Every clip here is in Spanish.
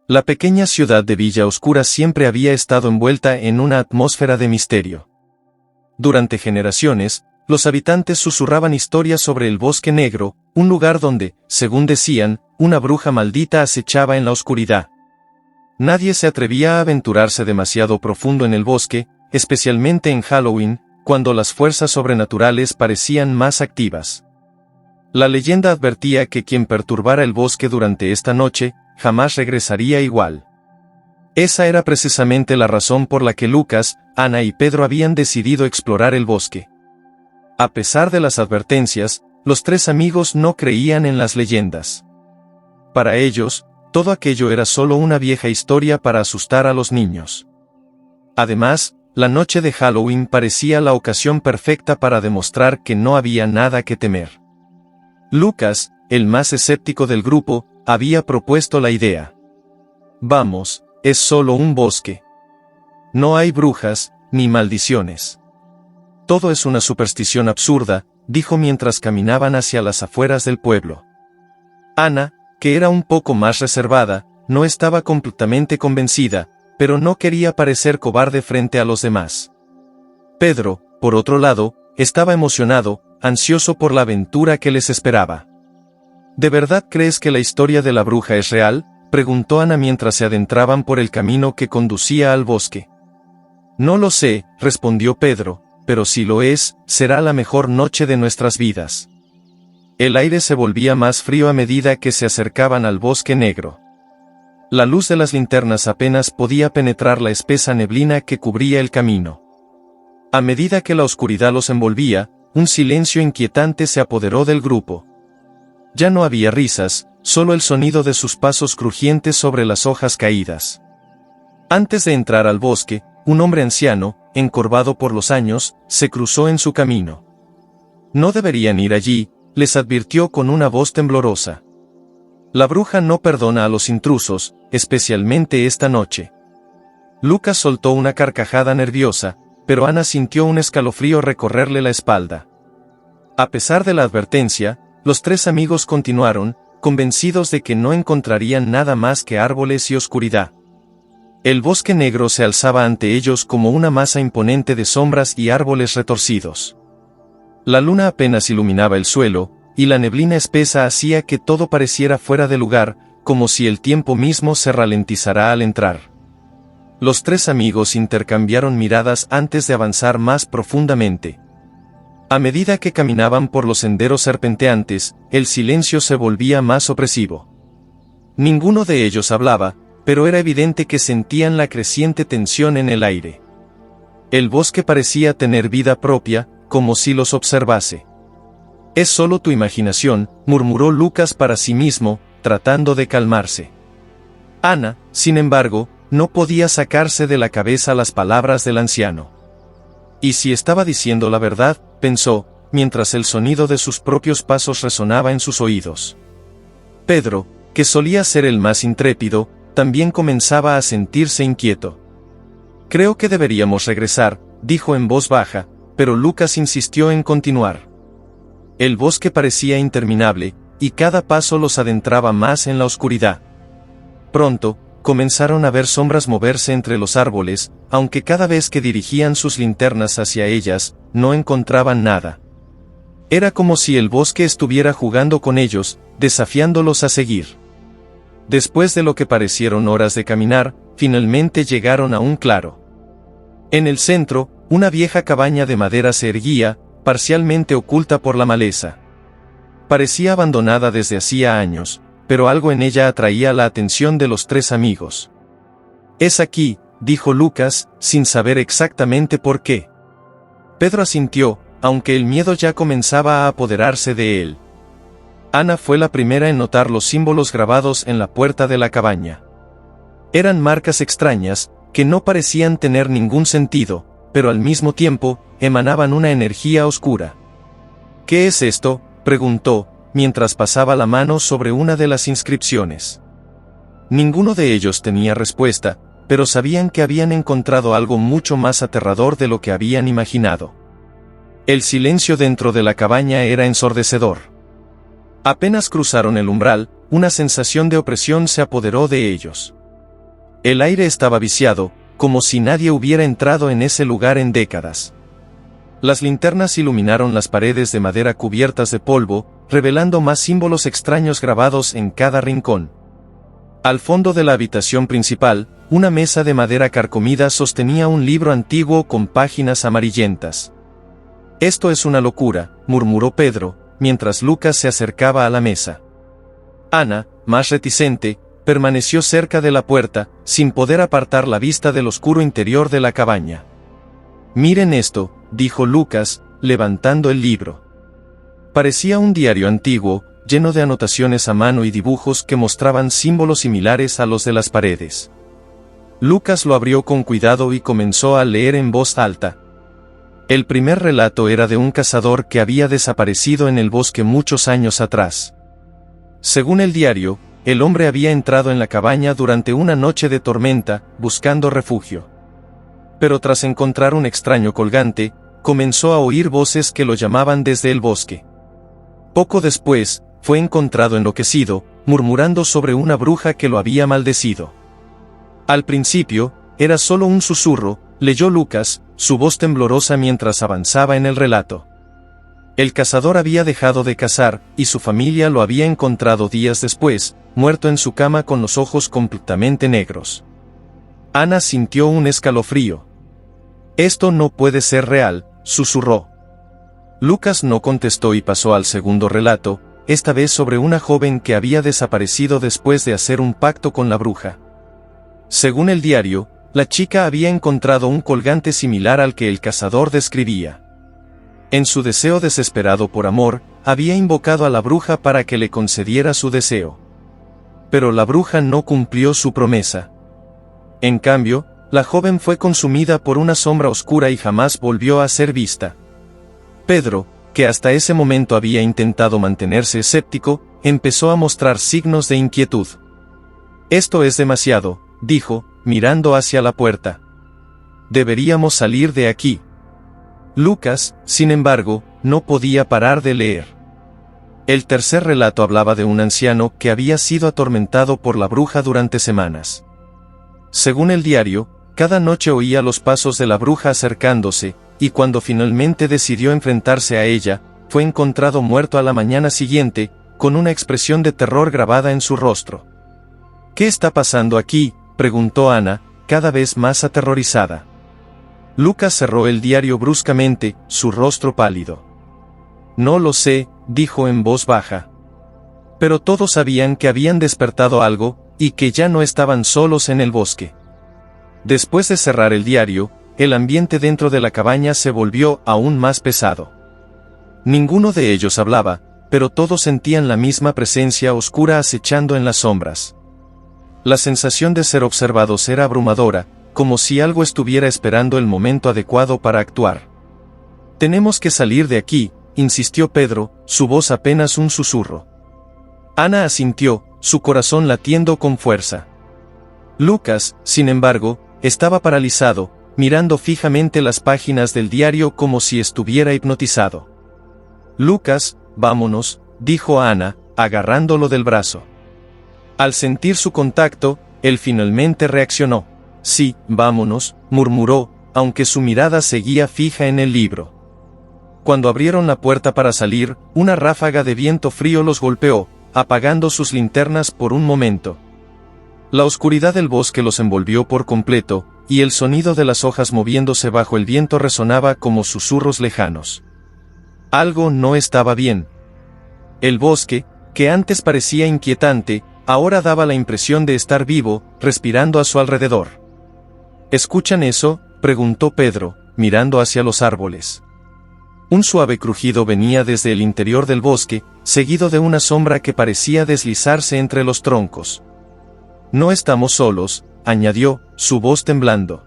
La pequeña ciudad de Villa Oscura siempre había estado envuelta en una atmósfera de misterio. Durante generaciones, los habitantes susurraban historias sobre el Bosque Negro, un lugar donde, según decían, una bruja maldita acechaba en la oscuridad. Nadie se atrevía a aventurarse demasiado profundo en el bosque, especialmente en Halloween, cuando las fuerzas sobrenaturales parecían más activas. La leyenda advertía que quien perturbara el bosque durante esta noche, jamás regresaría igual. Esa era precisamente la razón por la que Lucas, Ana y Pedro habían decidido explorar el bosque. A pesar de las advertencias, los tres amigos no creían en las leyendas. Para ellos, todo aquello era solo una vieja historia para asustar a los niños. Además, la noche de Halloween parecía la ocasión perfecta para demostrar que no había nada que temer. Lucas, el más escéptico del grupo, había propuesto la idea. Vamos, es solo un bosque. No hay brujas, ni maldiciones. Todo es una superstición absurda, dijo mientras caminaban hacia las afueras del pueblo. Ana, que era un poco más reservada, no estaba completamente convencida, pero no quería parecer cobarde frente a los demás. Pedro, por otro lado, estaba emocionado, ansioso por la aventura que les esperaba. ¿De verdad crees que la historia de la bruja es real?, preguntó Ana mientras se adentraban por el camino que conducía al bosque. No lo sé, respondió Pedro, pero si lo es, será la mejor noche de nuestras vidas. El aire se volvía más frío a medida que se acercaban al Bosque Negro. La luz de las linternas apenas podía penetrar la espesa neblina que cubría el camino. A medida que la oscuridad los envolvía, un silencio inquietante se apoderó del grupo. Ya no había risas, solo el sonido de sus pasos crujientes sobre las hojas caídas. Antes de entrar al bosque, un hombre anciano, encorvado por los años, se cruzó en su camino. No deberían ir allí, les advirtió con una voz temblorosa. La bruja no perdona a los intrusos, especialmente esta noche. Lucas soltó una carcajada nerviosa, pero Ana sintió un escalofrío recorrerle la espalda. A pesar de la advertencia, los tres amigos continuaron, convencidos de que no encontrarían nada más que árboles y oscuridad. El Bosque Negro se alzaba ante ellos como una masa imponente de sombras y árboles retorcidos. La luna apenas iluminaba el suelo, y la neblina espesa hacía que todo pareciera fuera de lugar, como si el tiempo mismo se ralentizara al entrar. Los tres amigos intercambiaron miradas antes de avanzar más profundamente. A medida que caminaban por los senderos serpenteantes, el silencio se volvía más opresivo. Ninguno de ellos hablaba, pero era evidente que sentían la creciente tensión en el aire. El bosque parecía tener vida propia, como si los observase. «Es solo tu imaginación», murmuró Lucas para sí mismo, tratando de calmarse. Ana, sin embargo, no podía sacarse de la cabeza las palabras del anciano. ¿Y si estaba diciendo la verdad?, pensó, mientras el sonido de sus propios pasos resonaba en sus oídos. Pedro, que solía ser el más intrépido, también comenzaba a sentirse inquieto. «Creo que deberíamos regresar», dijo en voz baja, pero Lucas insistió en continuar. El bosque parecía interminable, y cada paso los adentraba más en la oscuridad. Pronto, comenzaron a ver sombras moverse entre los árboles, aunque cada vez que dirigían sus linternas hacia ellas, no encontraban nada. Era como si el bosque estuviera jugando con ellos, desafiándolos a seguir. Después de lo que parecieron horas de caminar, finalmente llegaron a un claro. En el centro, una vieja cabaña de madera se erguía, parcialmente oculta por la maleza. Parecía abandonada desde hacía años, pero algo en ella atraía la atención de los tres amigos. «Es aquí», dijo Lucas, sin saber exactamente por qué. Pedro asintió, aunque el miedo ya comenzaba a apoderarse de él. Ana fue la primera en notar los símbolos grabados en la puerta de la cabaña. Eran marcas extrañas, que no parecían tener ningún sentido, pero al mismo tiempo, emanaban una energía oscura. «¿Qué es esto?», preguntó, mientras pasaba la mano sobre una de las inscripciones. Ninguno de ellos tenía respuesta, pero sabían que habían encontrado algo mucho más aterrador de lo que habían imaginado. El silencio dentro de la cabaña era ensordecedor. Apenas cruzaron el umbral, una sensación de opresión se apoderó de ellos. El aire estaba viciado, como si nadie hubiera entrado en ese lugar en décadas. Las linternas iluminaron las paredes de madera cubiertas de polvo, revelando más símbolos extraños grabados en cada rincón. Al fondo de la habitación principal, una mesa de madera carcomida sostenía un libro antiguo con páginas amarillentas. «Esto es una locura», murmuró Pedro, mientras Lucas se acercaba a la mesa. Ana, más reticente, permaneció cerca de la puerta, sin poder apartar la vista del oscuro interior de la cabaña. «Miren esto», dijo Lucas, levantando el libro. Parecía un diario antiguo, lleno de anotaciones a mano y dibujos que mostraban símbolos similares a los de las paredes. Lucas lo abrió con cuidado y comenzó a leer en voz alta. El primer relato era de un cazador que había desaparecido en el bosque muchos años atrás. Según el diario, el hombre había entrado en la cabaña durante una noche de tormenta, buscando refugio. Pero tras encontrar un extraño colgante, comenzó a oír voces que lo llamaban desde el bosque. Poco después, fue encontrado enloquecido, murmurando sobre una bruja que lo había maldecido. Al principio, era solo un susurro, leyó Lucas, su voz temblorosa mientras avanzaba en el relato. El cazador había dejado de cazar, y su familia lo había encontrado días después, muerto en su cama con los ojos completamente negros. Ana sintió un escalofrío. «Esto no puede ser real», susurró. Lucas no contestó y pasó al segundo relato, esta vez sobre una joven que había desaparecido después de hacer un pacto con la bruja. Según el diario, la chica había encontrado un colgante similar al que el cazador describía. En su deseo desesperado por amor, había invocado a la bruja para que le concediera su deseo. Pero la bruja no cumplió su promesa. En cambio, la joven fue consumida por una sombra oscura y jamás volvió a ser vista. Pedro, que hasta ese momento había intentado mantenerse escéptico, empezó a mostrar signos de inquietud. «Esto es demasiado», dijo, mirando hacia la puerta. «Deberíamos salir de aquí». Lucas, sin embargo, no podía parar de leer. El tercer relato hablaba de un anciano que había sido atormentado por la bruja durante semanas. Según el diario, cada noche oía los pasos de la bruja acercándose, y cuando finalmente decidió enfrentarse a ella, fue encontrado muerto a la mañana siguiente, con una expresión de terror grabada en su rostro. «¿Qué está pasando aquí?», preguntó Ana, cada vez más aterrorizada. Lucas cerró el diario bruscamente, su rostro pálido. «No lo sé», dijo en voz baja. Pero todos sabían que habían despertado algo, y que ya no estaban solos en el bosque. Después de cerrar el diario, el ambiente dentro de la cabaña se volvió aún más pesado. Ninguno de ellos hablaba, pero todos sentían la misma presencia oscura acechando en las sombras. La sensación de ser observados era abrumadora, como si algo estuviera esperando el momento adecuado para actuar. «Tenemos que salir de aquí», insistió Pedro, su voz apenas un susurro. Ana asintió, su corazón latiendo con fuerza. Lucas, sin embargo, estaba paralizado, mirando fijamente las páginas del diario como si estuviera hipnotizado. «Lucas, vámonos», dijo Ana, agarrándolo del brazo. Al sentir su contacto, él finalmente reaccionó. «Sí, vámonos», murmuró, aunque su mirada seguía fija en el libro. Cuando abrieron la puerta para salir, una ráfaga de viento frío los golpeó, apagando sus linternas por un momento. La oscuridad del bosque los envolvió por completo, y el sonido de las hojas moviéndose bajo el viento resonaba como susurros lejanos. Algo no estaba bien. El bosque, que antes parecía inquietante, ahora daba la impresión de estar vivo, respirando a su alrededor. ¿Escuchan eso?, preguntó Pedro, mirando hacia los árboles. Un suave crujido venía desde el interior del bosque, seguido de una sombra que parecía deslizarse entre los troncos. «No estamos solos», añadió, su voz temblando.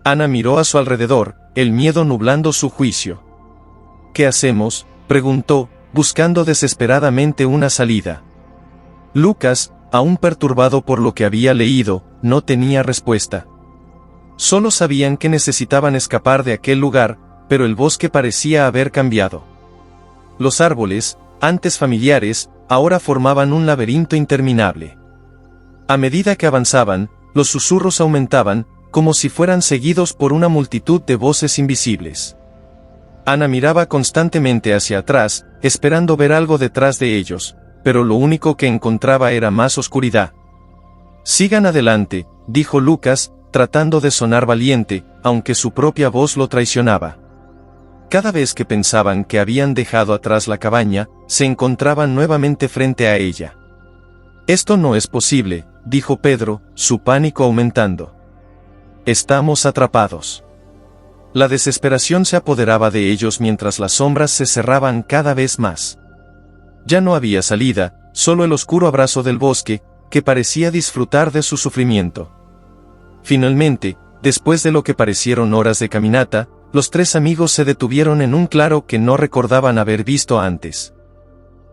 Ana miró a su alrededor, el miedo nublando su juicio. «¿Qué hacemos?», preguntó, buscando desesperadamente una salida. Lucas, aún perturbado por lo que había leído, no tenía respuesta. Solo sabían que necesitaban escapar de aquel lugar, pero el bosque parecía haber cambiado. Los árboles, antes familiares, ahora formaban un laberinto interminable. A medida que avanzaban, los susurros aumentaban, como si fueran seguidos por una multitud de voces invisibles. Ana miraba constantemente hacia atrás, esperando ver algo detrás de ellos, pero lo único que encontraba era más oscuridad. «Sigan adelante», dijo Lucas, tratando de sonar valiente, aunque su propia voz lo traicionaba. Cada vez que pensaban que habían dejado atrás la cabaña, se encontraban nuevamente frente a ella. «Esto no es posible», dijo Pedro, su pánico aumentando. «Estamos atrapados». La desesperación se apoderaba de ellos mientras las sombras se cerraban cada vez más. Ya no había salida, solo el oscuro abrazo del bosque, que parecía disfrutar de su sufrimiento. Finalmente, después de lo que parecieron horas de caminata, los tres amigos se detuvieron en un claro que no recordaban haber visto antes.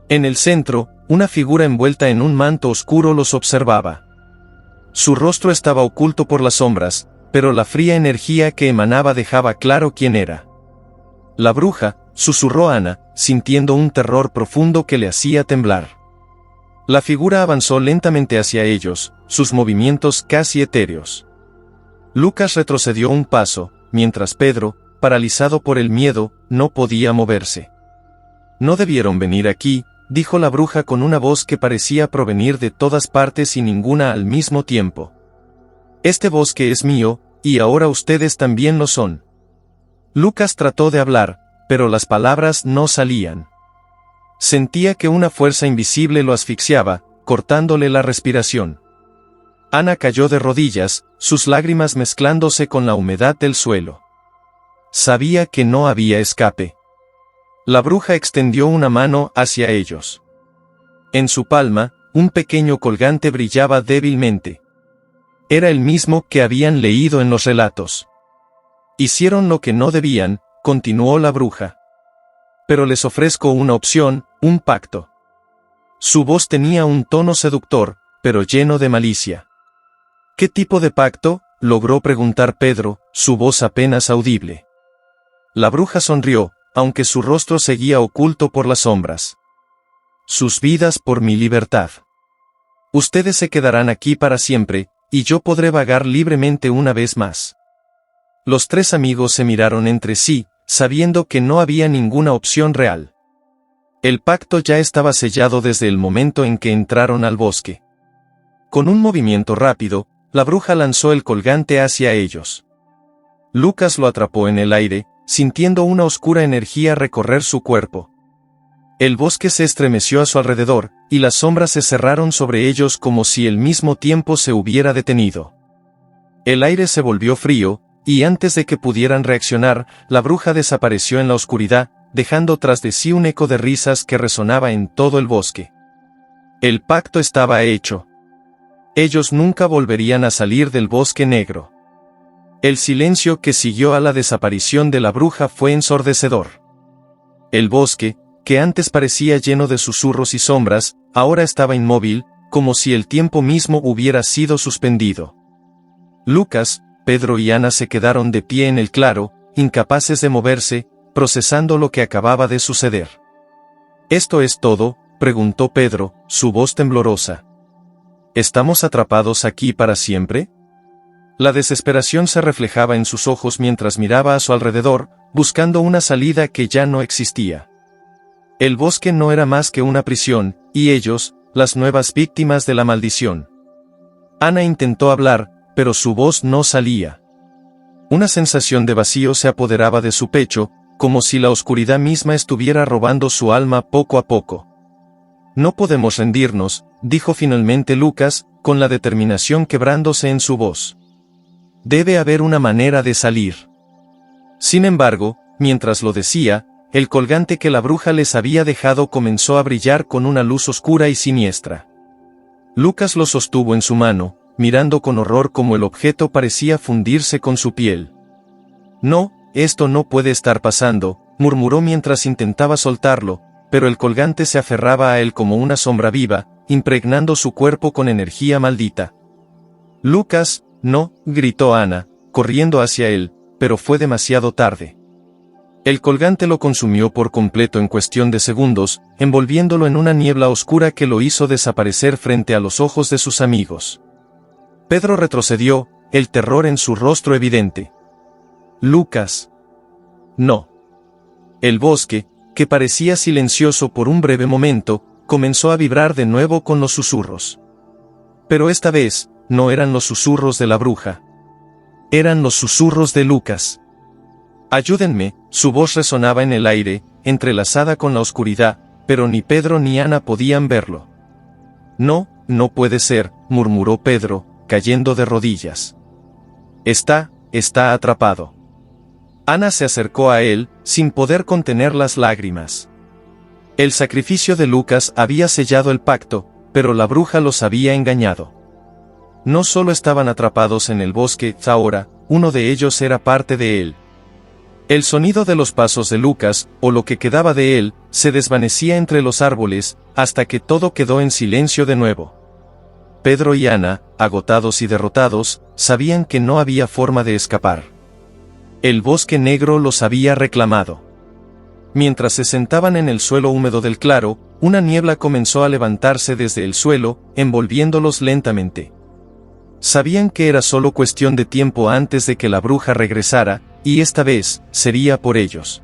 En el centro, una figura envuelta en un manto oscuro los observaba. Su rostro estaba oculto por las sombras, pero la fría energía que emanaba dejaba claro quién era. «La bruja», susurró Ana, sintiendo un terror profundo que le hacía temblar. La figura avanzó lentamente hacia ellos, sus movimientos casi etéreos. Lucas retrocedió un paso, mientras Pedro, paralizado por el miedo, no podía moverse. «No debieron venir aquí», dijo la bruja con una voz que parecía provenir de todas partes y ninguna al mismo tiempo. «Este bosque es mío, y ahora ustedes también lo son». Lucas trató de hablar, pero las palabras no salían. Sentía que una fuerza invisible lo asfixiaba, cortándole la respiración. Ana cayó de rodillas, sus lágrimas mezclándose con la humedad del suelo. Sabía que no había escape. La bruja extendió una mano hacia ellos. En su palma, un pequeño colgante brillaba débilmente. Era el mismo que habían leído en los relatos. «Hicieron lo que no debían», continuó la bruja. «Pero les ofrezco una opción, un pacto». Su voz tenía un tono seductor, pero lleno de malicia. «¿Qué tipo de pacto?», logró preguntar Pedro, su voz apenas audible. La bruja sonrió, aunque su rostro seguía oculto por las sombras. «Sus vidas por mi libertad. Ustedes se quedarán aquí para siempre, y yo podré vagar libremente una vez más». Los tres amigos se miraron entre sí, sabiendo que no había ninguna opción real. El pacto ya estaba sellado desde el momento en que entraron al bosque. Con un movimiento rápido, la bruja lanzó el colgante hacia ellos. Lucas lo atrapó en el aire, sintiendo una oscura energía recorrer su cuerpo. El bosque se estremeció a su alrededor, y las sombras se cerraron sobre ellos como si el mismo tiempo se hubiera detenido. El aire se volvió frío, y antes de que pudieran reaccionar, la bruja desapareció en la oscuridad, dejando tras de sí un eco de risas que resonaba en todo el bosque. El pacto estaba hecho. Ellos nunca volverían a salir del bosque negro. El silencio que siguió a la desaparición de la bruja fue ensordecedor. El bosque, que antes parecía lleno de susurros y sombras, ahora estaba inmóvil, como si el tiempo mismo hubiera sido suspendido. Lucas, Pedro y Ana se quedaron de pie en el claro, incapaces de moverse, procesando lo que acababa de suceder. «¿Esto es todo?», preguntó Pedro, su voz temblorosa. «¿Estamos atrapados aquí para siempre?». La desesperación se reflejaba en sus ojos mientras miraba a su alrededor, buscando una salida que ya no existía. El bosque no era más que una prisión, y ellos, las nuevas víctimas de la maldición. Ana intentó hablar, pero su voz no salía. Una sensación de vacío se apoderaba de su pecho, como si la oscuridad misma estuviera robando su alma poco a poco. «No podemos rendirnos», dijo finalmente Lucas, con la determinación quebrándose en su voz. «Debe haber una manera de salir». Sin embargo, mientras lo decía, el colgante que la bruja les había dejado comenzó a brillar con una luz oscura y siniestra. Lucas lo sostuvo en su mano, mirando con horror cómo el objeto parecía fundirse con su piel. «No, esto no puede estar pasando», murmuró mientras intentaba soltarlo, pero el colgante se aferraba a él como una sombra viva, impregnando su cuerpo con energía maldita. «Lucas, no», gritó Ana, corriendo hacia él, pero fue demasiado tarde. El colgante lo consumió por completo en cuestión de segundos, envolviéndolo en una niebla oscura que lo hizo desaparecer frente a los ojos de sus amigos. Pedro retrocedió, el terror en su rostro evidente. Lucas. No. El bosque, que parecía silencioso por un breve momento, comenzó a vibrar de nuevo con los susurros. Pero esta vez, no eran los susurros de la bruja. Eran los susurros de Lucas. Ayúdenme, su voz resonaba en el aire, entrelazada con la oscuridad, pero ni Pedro ni Ana podían verlo. No, no puede ser, murmuró Pedro, cayendo de rodillas. Está atrapado. Ana se acercó a él, sin poder contener las lágrimas. El sacrificio de Lucas había sellado el pacto, pero la bruja los había engañado. No solo estaban atrapados en el bosque, ahora, uno de ellos era parte de él. El sonido de los pasos de Lucas, o lo que quedaba de él, se desvanecía entre los árboles, hasta que todo quedó en silencio de nuevo. Pedro y Ana, agotados y derrotados, sabían que no había forma de escapar. El bosque negro los había reclamado. Mientras se sentaban en el suelo húmedo del claro, una niebla comenzó a levantarse desde el suelo, envolviéndolos lentamente. Sabían que era solo cuestión de tiempo antes de que la bruja regresara, y esta vez, sería por ellos.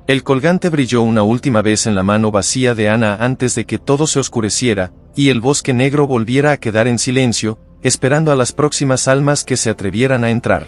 El colgante brilló una última vez en la mano vacía de Ana antes de que todo se oscureciera, y el bosque negro volviera a quedar en silencio, esperando a las próximas almas que se atrevieran a entrar.